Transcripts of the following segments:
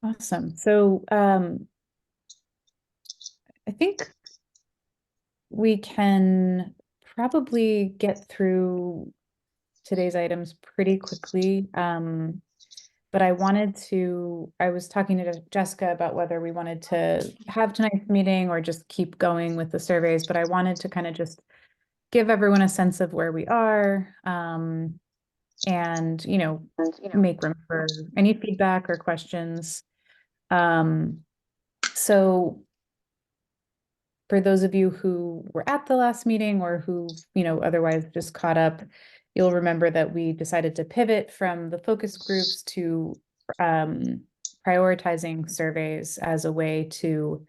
Awesome. So I think we can probably get through today's items pretty quickly. But I was talking to Jessica about whether we wanted to have tonight's meeting or just keep going with the surveys, but I wanted to kind of just give everyone a sense of where we are, and, make room for any feedback or questions. So for those of you who were at the last meeting or who, otherwise just caught up, you'll remember that we decided to pivot from the focus groups to prioritizing surveys as a way to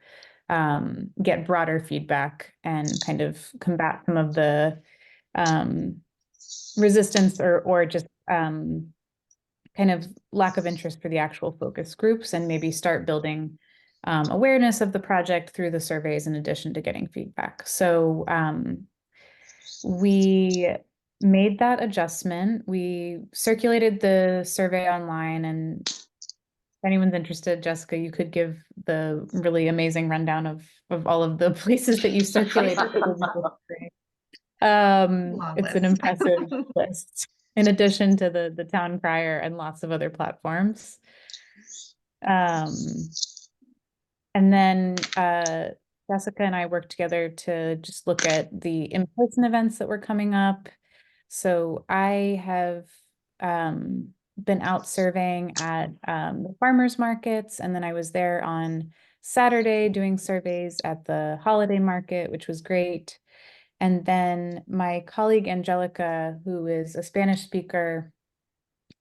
get broader feedback and kind of combat some of the resistance or just kind of lack of interest for the actual focus groups, and maybe start building awareness of the project through the surveys in addition to getting feedback. So we made that adjustment. We circulated the survey online, and if anyone's interested, Jessica, you could give the really amazing rundown of all of the places that you circulated. It's an impressive list, in addition to the town crier and lots of other platforms. And then Jessica and I worked together to just look at the in-person events that were coming up. So I have been out surveying at the farmers markets, and then I was there on Saturday doing surveys at the holiday market, which was great. And then my colleague Angelica, who is a Spanish speaker,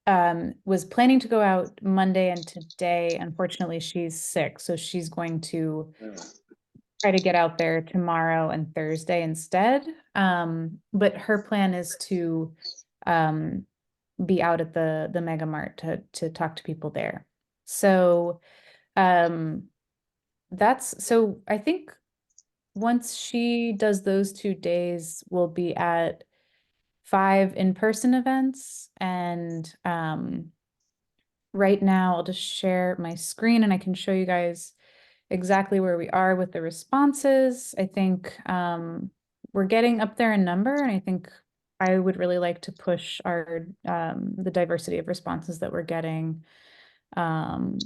was planning to go out Monday and today. Unfortunately, she's sick, so she's going to try to get out there tomorrow and Thursday instead. But her plan is to be out at the Mega Mart to talk to people there. So so I think once she does those 2 days, we'll be at 5 in-person events. And right now I'll just share my screen and I can show you guys exactly where we are with the responses. I think we're getting up there in number, and I think I would really like to push our the diversity of responses that we're getting. And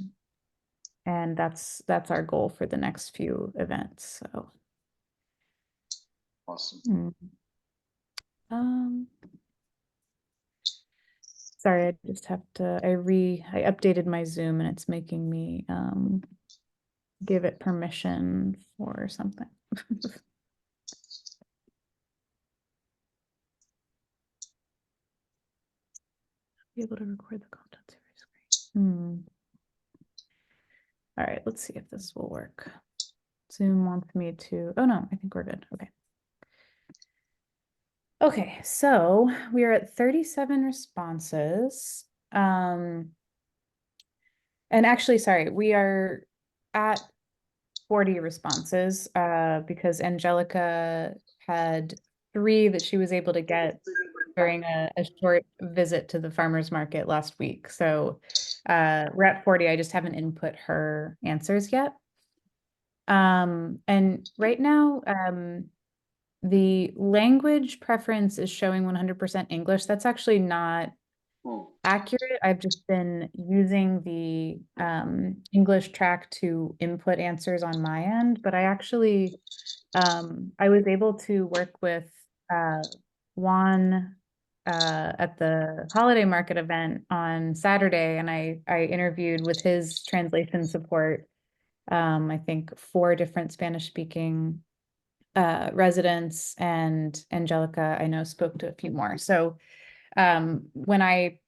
that's our goal for the next few events. So Awesome. Sorry, I just have to, I updated my Zoom and it's making me give it permission for something. Be able to record the content screen. All right, let's see if this will work. Zoom wants me to, oh no, I think we're good. Okay. Okay, so we are at 37 responses. And actually, sorry, we are at 40 responses because Angelica had 3 that she was able to get during a short visit to the farmer's market last week. So we're at 40. I just haven't input her answers yet. And right now, the language preference is showing 100% English. That's actually not accurate. I've just been using the English track to input answers on my end, but I actually, I was able to work with Juan at the holiday market event on Saturday, and I interviewed with his translation support, I think 4 different Spanish speaking residents, and Angelica, I know, spoke to a few more. So when I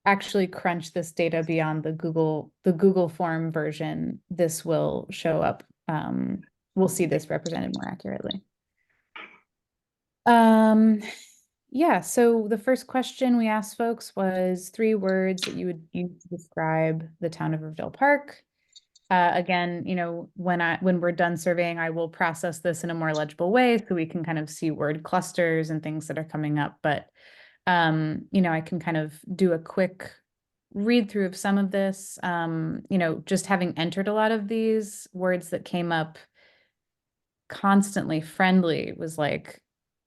actually crunch this data beyond the Google form version, this will show up. We'll see this represented more accurately. Yeah, so the first question we asked folks was 3 words that you would use to describe the town of Riverdale Park. Again, when we're done surveying, I will process this in a more legible way so we can kind of see word clusters and things that are coming up. But I can kind of do a quick read through of some of this, just having entered a lot of these words that came up constantly, friendly was like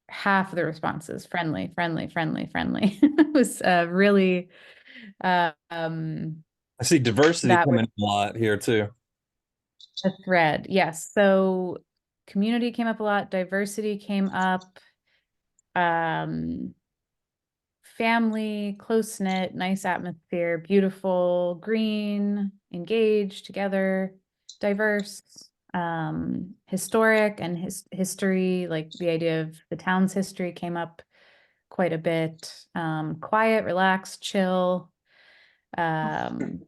half of the responses, friendly, friendly, friendly, friendly. It was really I see diversity that was coming in a lot here too. a thread. Yes. So community came up a lot, diversity came up, um, family, close knit, nice atmosphere, beautiful, green, engaged, together, diverse, historic and history, like the idea of the town's history came up quite a bit. Quiet, relaxed, chill, um,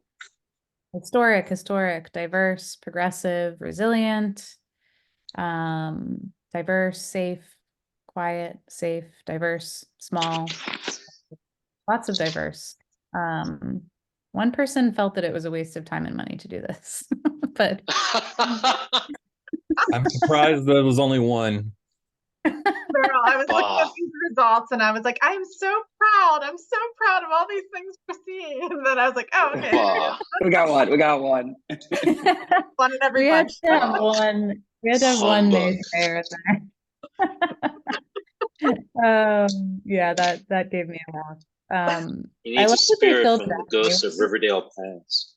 historic, diverse, progressive, resilient, diverse, safe, quiet, safe, diverse, small, lots of diverse. Um, One person felt that it was a waste of time and money to do this, but I'm surprised there was only one. Girl, I was looking at Wow. these results and I was like, I'm so proud. I'm so proud of all these things we're seeing. And then I was like, oh, okay, there we go. Wow. We got one. We got one. One in every we had bunch. to have one. We had to have one Humbug. naysayer there. Yeah, that gave me a laugh. He I needs a love that they spirit filled from the that. ghosts of Riverdale past.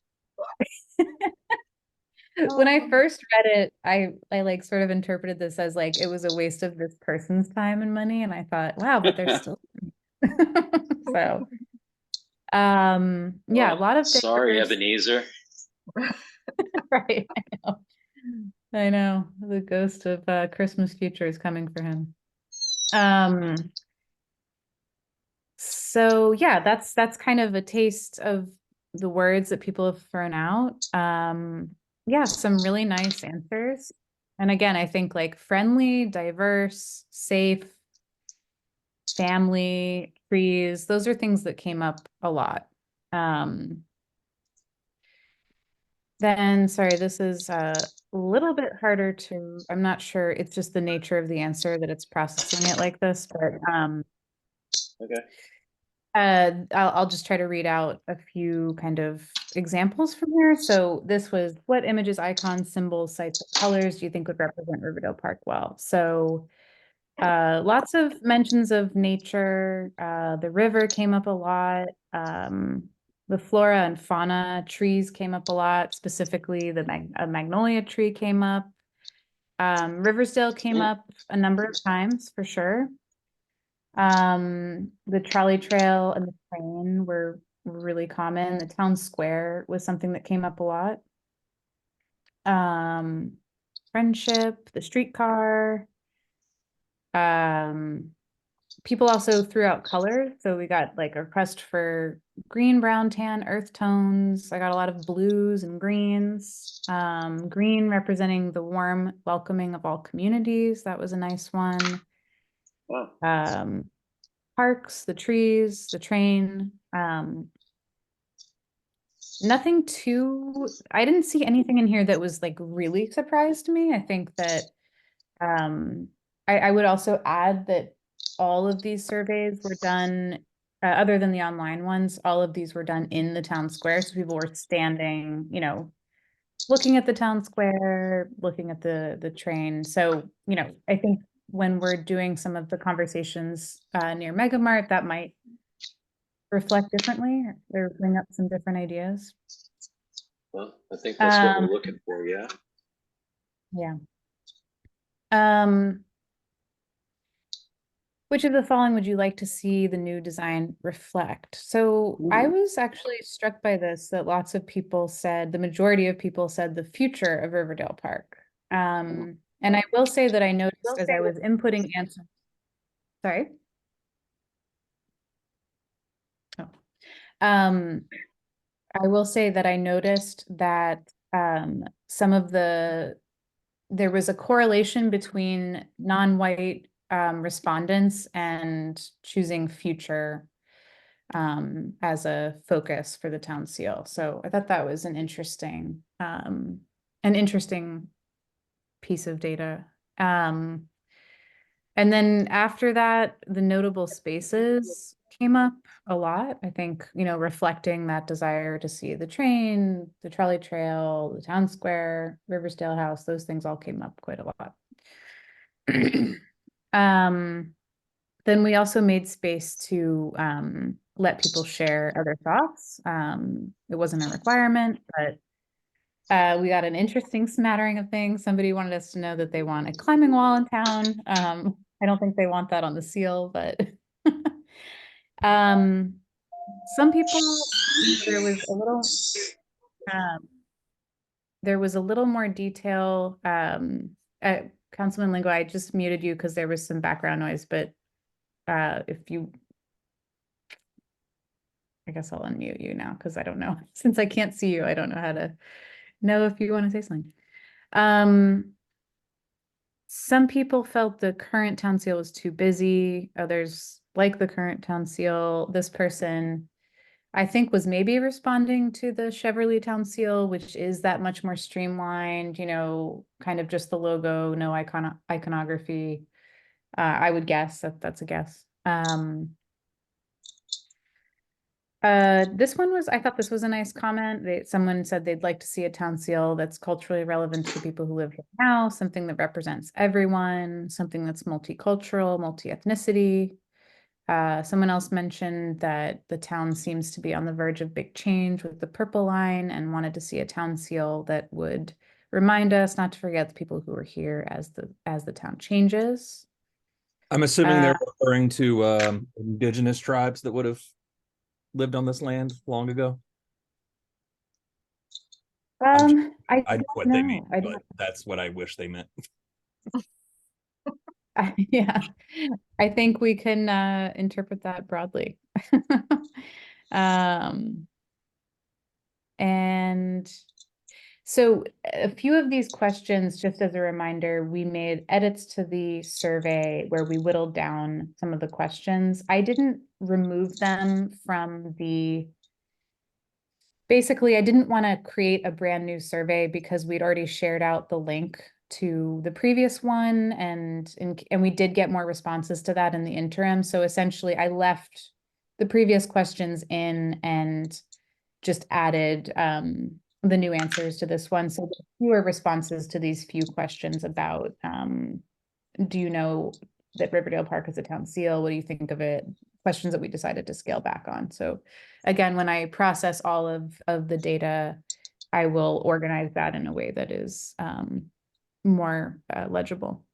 When I Um, first read it, I like sort of interpreted this as like it was a waste of this person's time and money, and I thought, wow, but they're still so yeah, a Oh, lot of sorry, diverse, Ebenezer. right? I know the ghost of Christmas future is coming for him. Um, so yeah, that's kind of a taste of the words that people have thrown out. Yeah, some really nice answers. And again, I think like friendly, diverse, safe, family, trees, those are things that came up a lot. Um, then, sorry, this is a little bit harder to, I'm not sure, it's just the nature of the answer that it's processing it like this, but Okay. I'll just try to read out a few kind of examples from here. So this was, what images, icons, symbols, sites, or colors do you think would represent Riverdale Park well? So lots of mentions of nature. The river came up a lot. The flora and fauna, trees came up a lot. Specifically, the magnolia tree came up. Riversdale came Mm. up a number of times for sure. The trolley trail and the train were really common. The town square was something that came up a lot. Um, Friendship, the streetcar. Um, People also threw out colors. So we got like a request for green, brown, tan, earth tones. I got a lot of blues and greens. Green representing the warm welcoming of all communities. That was a nice one. Wow. Parks, the trees, the train. Nothing too, I didn't see anything in here that was like really surprised me. I think that I would also add that all of these surveys were done, other than the online ones, all of these were done in the town square. So people were standing, looking at the town square, looking at the train. So, I think when we're doing some of the conversations near Megamart, that might reflect differently or bring up some different ideas. Well, I think that's what we're Um, looking for, yeah. yeah. Um, Which of the following would you like to see the new design reflect? So I Ooh. was actually struck by this, that lots of people said, the majority of people said the future of Riverdale Park. And I will say that I noticed as I was inputting answers, sorry. Oh. Um, I will say that I noticed that some of there was a correlation between non-white respondents and choosing future as a focus for the town seal. So I thought that was an interesting piece of data. And then after that, the notable spaces came up a lot. I think, reflecting that desire to see the train, the trolley trail, the town square, Riversdale House, those things all came up quite a lot. Then we also made space to let people share other thoughts. It wasn't a requirement, but we got an interesting smattering of things. Somebody wanted us to know that they want a climbing wall in town. I don't think they want that on the seal, but some people, there was a little um, more detail. Councilman Lingo, I just muted you because there was some background noise, but if you, I guess I'll unmute you now because I don't know. Since I can't see you, I don't know how to know if you want to say something. Some people felt the current town seal was too busy. Others like the current town seal. This person, I think, was maybe responding to the Cheverly town seal, which is that much more streamlined, kind of just the logo, no iconography. I would guess that's a guess. I thought this was a nice comment. Someone said they'd like to see a town seal that's culturally relevant to the people who live here now, something that represents everyone, something that's multicultural, multi-ethnicity. Someone else mentioned that the town seems to be on the verge of big change with the purple line and wanted to see a town seal that would remind us not to forget the people who are here as the town changes. I'm assuming they're referring to indigenous tribes that would have lived on this land long ago. I know what they mean, but that's what I wish they meant. Yeah, I think we can interpret that broadly. And so a few of these questions, just as a reminder, we made edits to the survey where we whittled down some of the questions. I didn't remove them from basically, I didn't want to create a brand new survey because we'd already shared out the link to the previous one, and we did get more responses to that in the interim. So essentially, I left the previous questions in and just added the new answers to this one. So fewer responses to these few questions about do you know that Riverdale Park is a town seal? What do you think of it? Questions that we decided to scale back on. So again, when I process all of the data, I will organize that in a way that is more legible.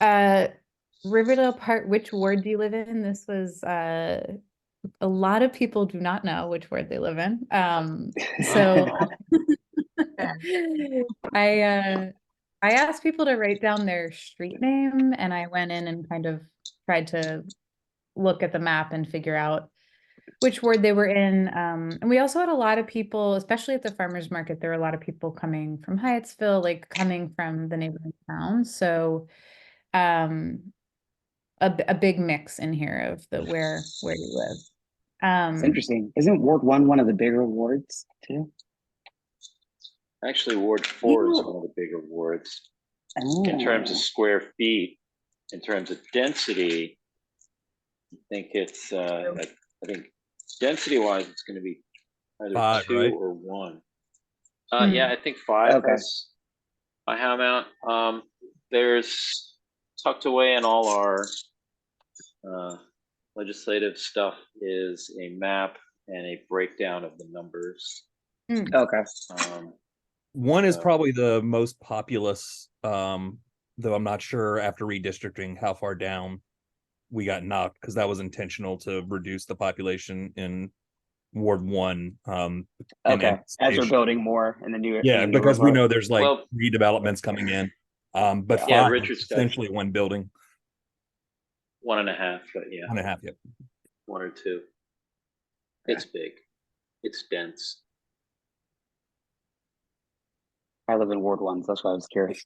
Riverdale Park, which ward do you live in? This was a lot of people do not know which ward they live in. So I asked people to write down their street name, and I went in and kind of tried to look at the map and figure out which ward they were in. And we also had a lot of people, especially at the farmers market, there were a lot of people coming from Hyattsville, like coming from the neighboring towns. So a big mix in here of the where you live. It's interesting. Isn't Ward 1 one of the bigger wards too? Actually, Ward 4 is one of the bigger wards in terms of square feet. In terms of density, I think it's I think density-wise, it's going to be either 5, 2 right? or 1. Yeah, I think 5 has a high amount. There's tucked away in all our legislative stuff is a map and a breakdown of the numbers. Okay. 1 is probably the most populous, though I'm not sure after redistricting how far down we got knocked, because that was intentional to reduce the population in Ward 1. Okay. As we're building more in the new because we know there's like redevelopments coming in. But 5 Richard's is essentially 1 building. 1.5, but yeah. 1.5, yep. 1 or 2. It's big. It's dense. I live in Ward 1, so that's why I was curious.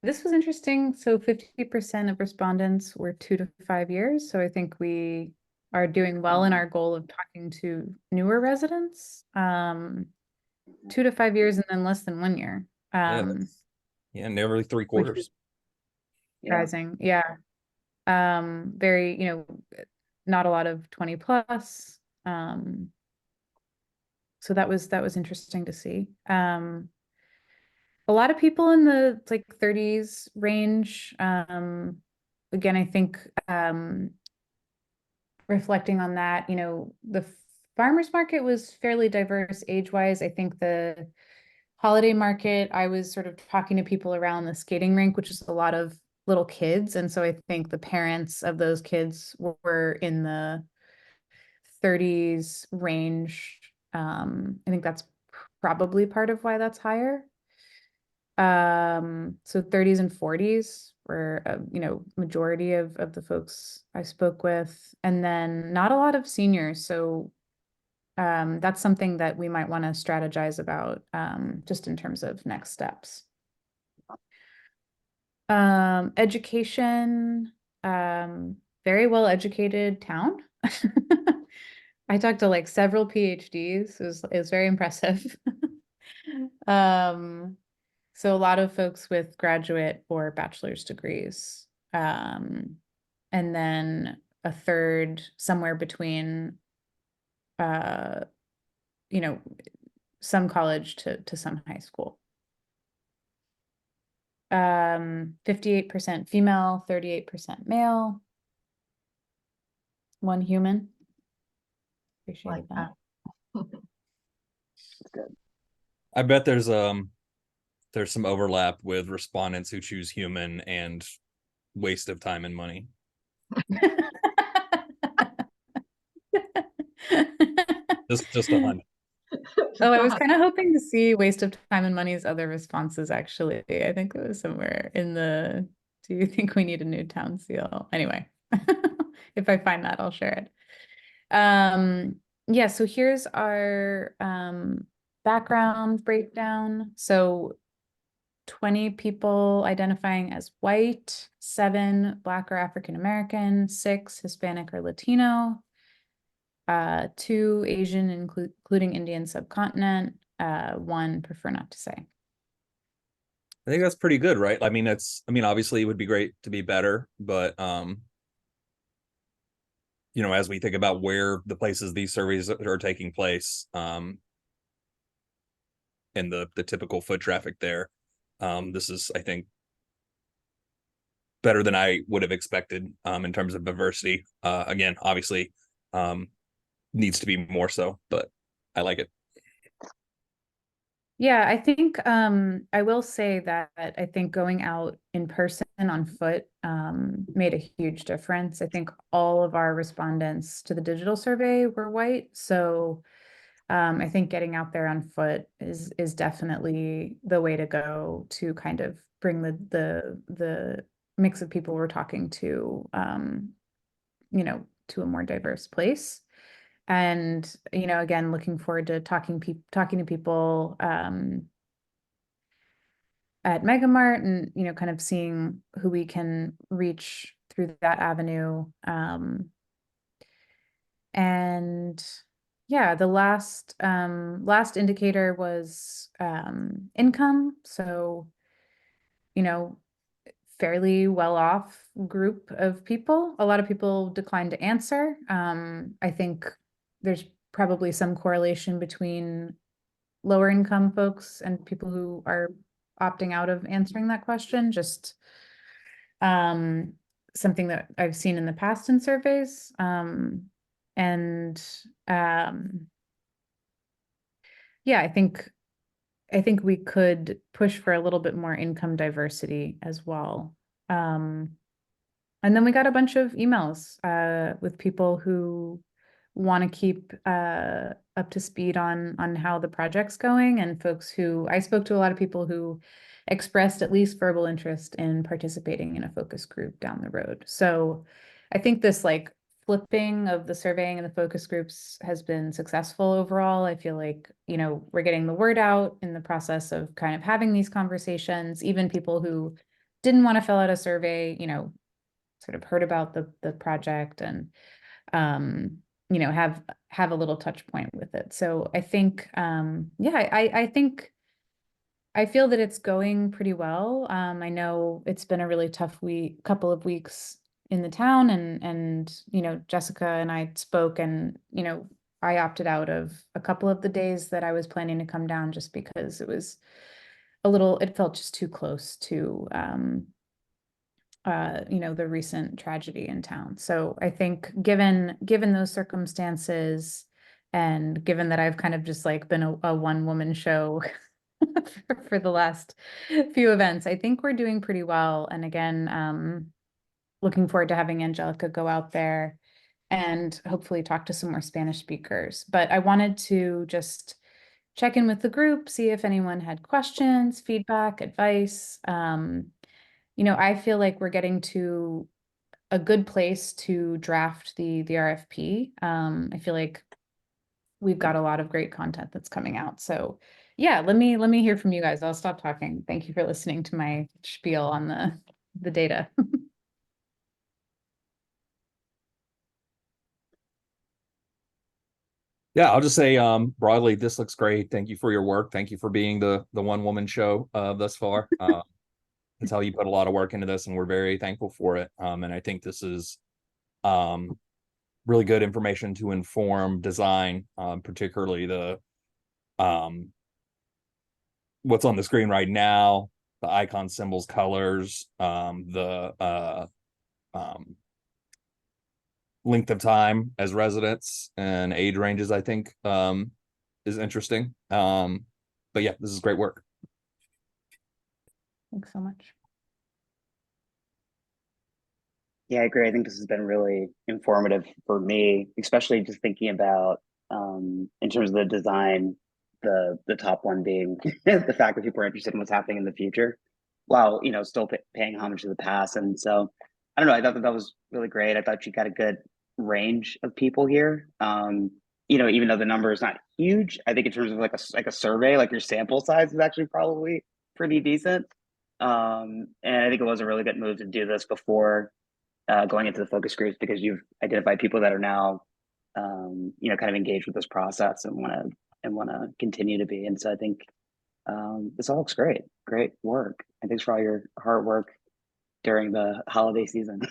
This was interesting. So 50% of respondents were 2 to 5 years. So I think we are doing well in our goal of talking to newer residents. 2 to 5 years and then less than 1 year. Yeah, nearly 3/4. Yeah. surprising. Yeah. Very, not a lot of 20 plus. So that was interesting to see. A lot of people in the like 30s range. Again, I think reflecting on that, the farmers market was fairly diverse age-wise. I think the holiday market, I was sort of talking to people around the skating rink, which is a lot of little kids. And so I think the parents of those kids were in the 30s range. I think that's probably part of why that's higher. So 30s and 40s were, majority of the folks I spoke with, and then not a lot of seniors. So that's something that we might want to strategize about, just in terms of next steps. Education, very well educated town. I talked to like several PhDs. It was very impressive. So a lot of folks with graduate or bachelor's degrees. And then a third somewhere between, uh, you know, some college to some high school. 58% female, 38% male. One human. Appreciated Like that. That's good. I bet there's some overlap with respondents who choose human and waste of time and money. Just a hunch. Oh, I was kind of hoping to see waste of time and money's other responses, actually. I think it was somewhere in the, do you think we need a new town seal? Anyway, if I find that, I'll share it. Yeah, so here's our background breakdown. So 20 people identifying as white, 7 Black or African American, 6 Hispanic or Latino, 2 Asian, including Indian subcontinent, 1 prefer not to say. I think that's pretty good, right? I mean, obviously it would be great to be better, but as we think about where the places these surveys are taking place, and the typical foot traffic there, this is, I think, better than I would have expected, in terms of diversity. Again, obviously, needs to be more so, but I like it. Yeah, I think I will say that I think going out in person on foot made a huge difference. I think all of our respondents to the digital survey were white, so I think getting out there on foot is definitely the way to go to kind of bring the mix of people we're talking to, to a more diverse place. And, again, looking forward to talking to people at Megamart and, kind of seeing who we can reach through that avenue. And yeah, the last indicator was income. So, fairly well-off group of people. A lot of people declined to answer. I think there's probably some correlation between lower income folks and people who are opting out of answering that question. Just something that I've seen in the past in surveys. And yeah, I think we could push for a little bit more income diversity as well. And then we got a bunch of emails with people who want to keep up to speed on how the project's going, and folks who I spoke to a lot of people who expressed at least verbal interest in participating in a focus group down the road. So I think this like flipping of the surveying and the focus groups has been successful overall. I feel like, we're getting the word out in the process of kind of having these conversations. Even people who didn't want to fill out a survey, sort of heard about the project and, have a little touch point with it. So I think, yeah, I think I feel that it's going pretty well. I know it's been a really tough couple of weeks in the town, and Jessica and I spoke, and I opted out of a couple of the days that I was planning to come down just because it felt just too close to the recent tragedy in town. So I think given those circumstances, and given that I've kind of just like been a one-woman show for the last few events, I think we're doing pretty well. And again, looking forward to having Angelica go out there and hopefully talk to some more Spanish speakers. But I wanted to just check in with the group, see if anyone had questions, feedback, advice. I feel like we're getting to a good place to draft the RFP. I feel like we've got a lot of great content that's coming out. So yeah, let me hear from you guys. I'll stop talking. Thank you for listening to my spiel on the data. Yeah, I'll just say broadly, this looks great. Thank you for your work. Thank you for being the one woman show thus far. That's how you put a lot of work into this, and we're very thankful for it. And I think this is really good information to inform design, particularly the what's on the screen right now, the icon symbols, colors, the length of time as residents and age ranges, I think, is interesting. But yeah, this is great work. Thanks so much. Yeah, I agree. I think this has been really informative for me, especially just thinking about in terms of the design, the top one being the fact that people are interested in what's happening in the future, while still paying homage to the past. And so, I don't know. I thought that was really great. I thought you got a good range of people here. Even though the number is not huge, I think in terms of like a survey, like your sample size is actually probably pretty decent. And I think it was a really good move to do this before going into the focus groups, because you've identified people that are now, kind of engaged with this process and want to continue to be. And so I think this all looks great. Great work. And thanks for all your hard work during the holiday season.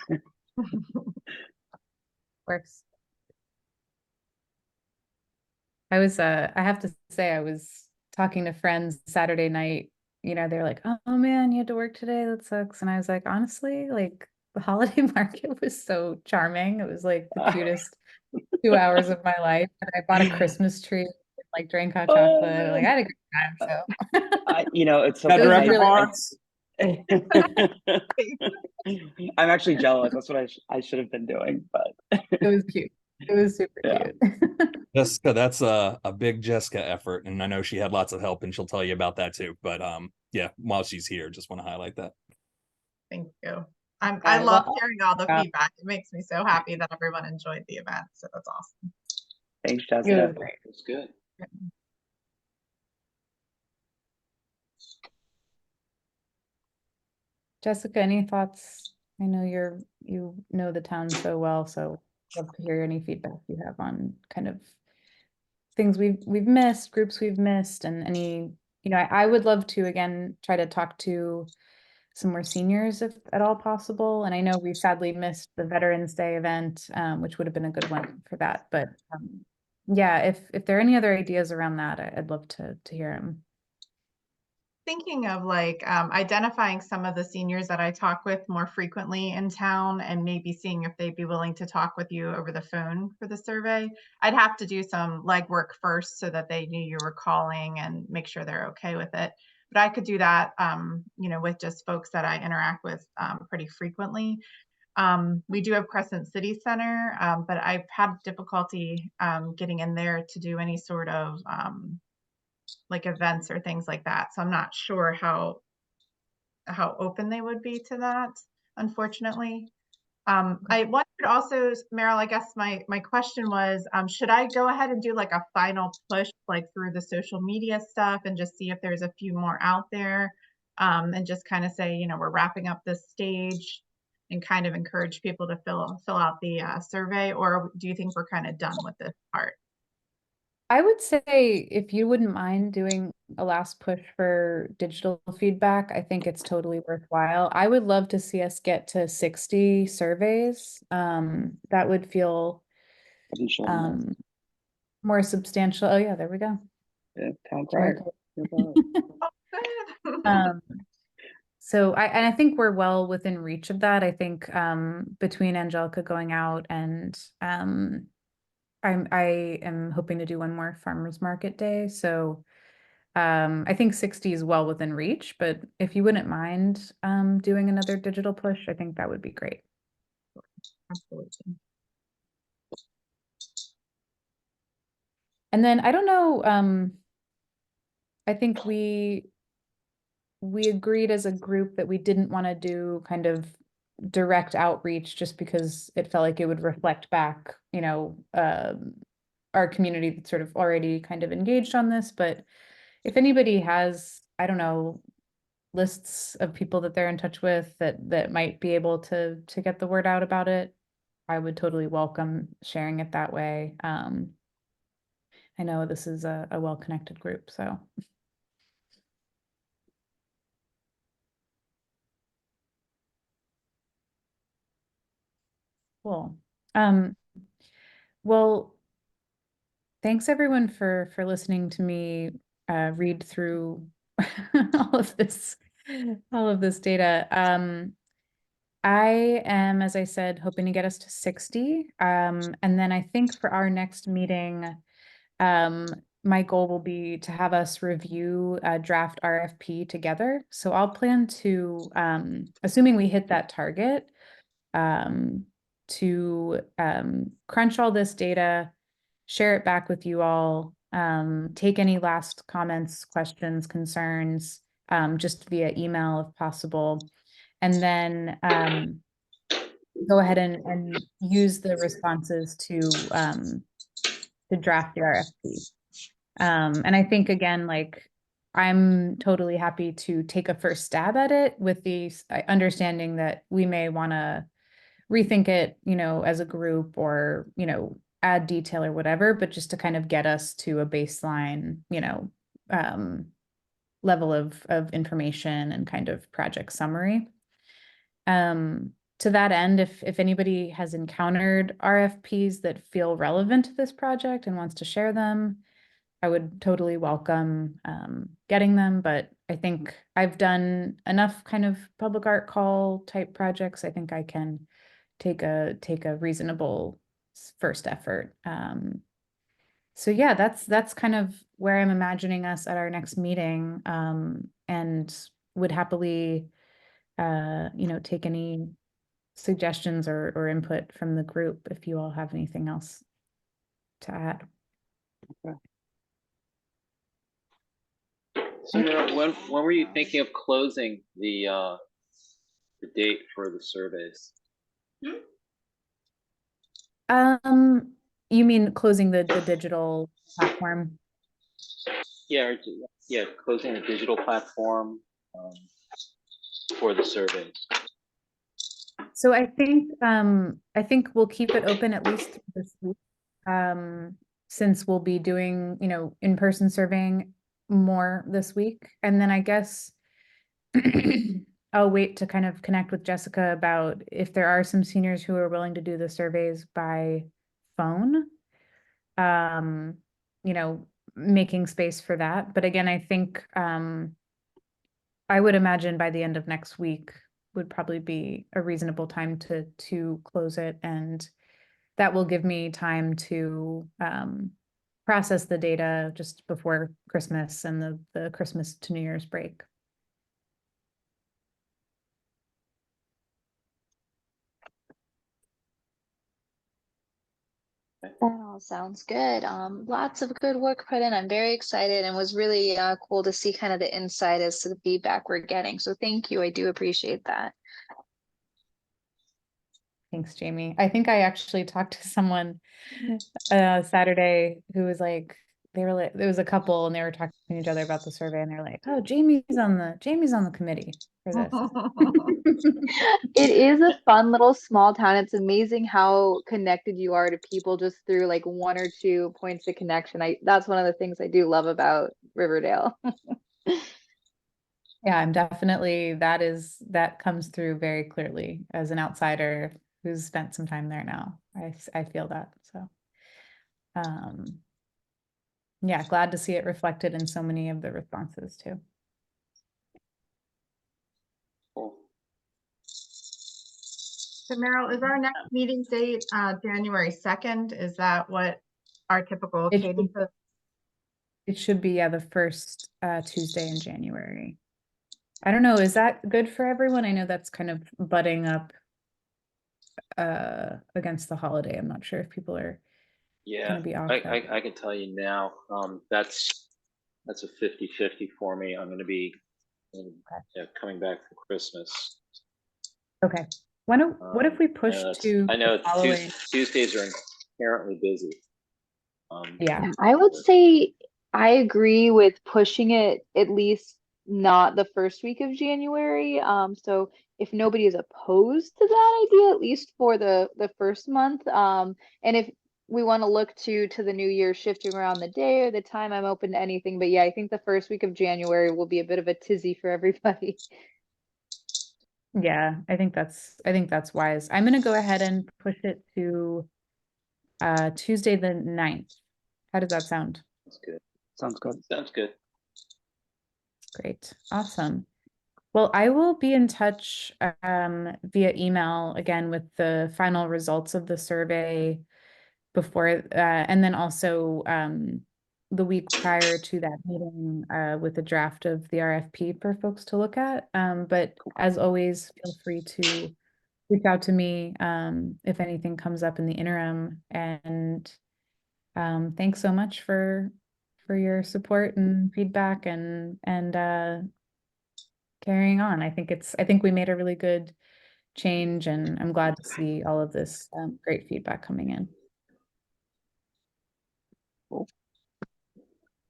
Works. I have to say, I was talking to friends Saturday night, they're like, oh man, you had to work today. That sucks. And I was like, honestly, like the holiday market was so charming. It was like the cutest 2 hours of my life. And I bought a Christmas tree, like drank hot chocolate. Like I had a good time. So It's so Got It was direct really response. I'm actually jealous. That's what I should have been doing, but it was cute. It was super Yeah. cute. Jessica, that's a big Jessica effort, and I know she had lots of help, and she'll tell you about that too. But yeah, while she's here, just want to highlight that. Thank you. I Yeah, love well, hearing all the feedback. It makes me so happy that everyone enjoyed the event. So that's awesome. Thanks, it was Jessica. great. It's good. Jessica, any thoughts? I know you know the town so well, so love to hear any feedback you have on kind of things we've missed, groups we've missed, and any, I would love to again try to talk to some more seniors if at all possible. And I know we sadly missed the Veterans Day event, which would have been a good one for that. But yeah, if there are any other ideas around that, I'd love to hear them. Thinking of like identifying some of the seniors that I talk with more frequently in town and maybe seeing if they'd be willing to talk with you over the phone for the survey. I'd have to do some legwork first so that they knew you were calling and make sure they're okay with it. But I could do that, with just folks that I interact with pretty frequently. We do have Crescent City Center, but I've had difficulty getting in there to do any sort of like events or things like that. So I'm not sure how open they would be to that, unfortunately. I wondered also, Meryl, I guess my question was, should I go ahead and do like a final push, like through the social media stuff and just see if there's a few more out there, and just kind of say, we're wrapping up this stage and kind of encourage people to fill out the survey, or do you think we're kind of done with this part? I would say if you wouldn't mind doing a last push for digital feedback, I think it's totally worthwhile. I would love to see us get to 60 surveys. That would feel Wasn't sure on that. more substantial. Oh yeah, there we go. Yeah, town QR crier. code. Um, So and I think we're well within reach of that. I think between Angelica going out and I am hoping to do one more farmers market day. So I think 60 is well within reach, but if you wouldn't mind doing another digital push, I think that would be great. Absolutely. And then I don't know, I think we agreed as a group that we didn't want to do kind of direct outreach just because it felt like it would reflect back, our community that's sort of already kind of engaged on this. But if anybody has, I don't know, lists of people that they're in touch with that might be able to get the word out about it, I would totally welcome sharing it that way. I know this is a well-connected group, so. Cool. Well, thanks everyone for listening to me read through all of this data. I am, as I said, hoping to get us to 60. And then I think for our next meeting, my goal will be to have us review a draft RFP together. So I'll plan to, assuming we hit that target, to crunch all this data, share it back with you all, take any last comments, questions, concerns, just via email if possible, and then go ahead and use the responses to draft the RFP. And I think again, like I'm totally happy to take a first stab at it with the understanding that we may want to rethink it, as a group or, add detail or whatever, but just to kind of get us to a baseline, level of information and kind of project summary. To that end, if anybody has encountered RFPs that feel relevant to this project and wants to share them, I would totally welcome getting them, but I think I've done enough kind of public art call type projects. I think I can take a reasonable first effort. So yeah, that's kind of where I'm imagining us at our next meeting, and would happily, take any suggestions or input from the group if you all have anything else to add. So when were you thinking of closing the date for the surveys? You mean closing the digital platform? Yeah, closing the digital platform for the surveys. So I think we'll keep it open at least this week, since we'll be doing, in-person surveying more this week. And then I guess I'll wait to kind of connect with Jessica about if there are some seniors who are willing to do the surveys by phone, making space for that. But again, I think I would imagine by the end of next week would probably be a reasonable time to close it, and that will give me time to process the data just before Christmas and the Christmas to New Year's break. That all sounds good. Lots of good work put in. I'm very excited and was really cool to see kind of the insight as to the feedback we're getting. So thank you. I do appreciate that. Thanks, Jamie. I think I actually talked to someone Saturday who was like, there was a couple and they were talking to each other about the survey and they're like, oh, Jamie's on the committee for this. It is a fun little small town. It's amazing how connected you are to people just through like one or two points of connection. That's one of the things I do love about Riverdale. Yeah, I'm definitely, that comes through very clearly as an outsider who's spent some time there now. I feel that, so. Yeah, glad to see it reflected in so many of the responses too. Cool. So Meryl, is our next meeting date, January 2nd? Is that what our typical It cadence is? It should be, yeah, the first Tuesday in January. I don't know, is that good for everyone? I know that's kind of butting up against the holiday. I'm not sure if people are Yeah, gonna be off I, that. I can tell you now, that's a 50-50 for me. I'm gonna be coming back for Christmas. Okay. What if we push to I know the following? Tuesdays are inherently busy. Yeah, I would say I agree with pushing it at least not the first week of January. So if nobody is opposed to that idea, at least for the first month, and if we want to look to the new year shifting around the day or the time, I'm open to anything. But yeah, I think the first week of January will be a bit of a tizzy for everybody. yeah, I think that's wise. I'm gonna go ahead and push it to Tuesday the 9th. How does that sound? That's good. Sounds good. Sounds good. Great. Awesome. Well, I will be in touch via email again with the final results of the survey before, and then also the week prior to that meeting with a draft of the RFP for folks to look at. But as always, feel free to reach out to me if anything comes up in the interim. And thanks so much for your support and feedback and carrying on. I think we made a really good change, and I'm glad to see all of this great feedback coming in.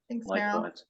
Thanks, Meryl. Likewise.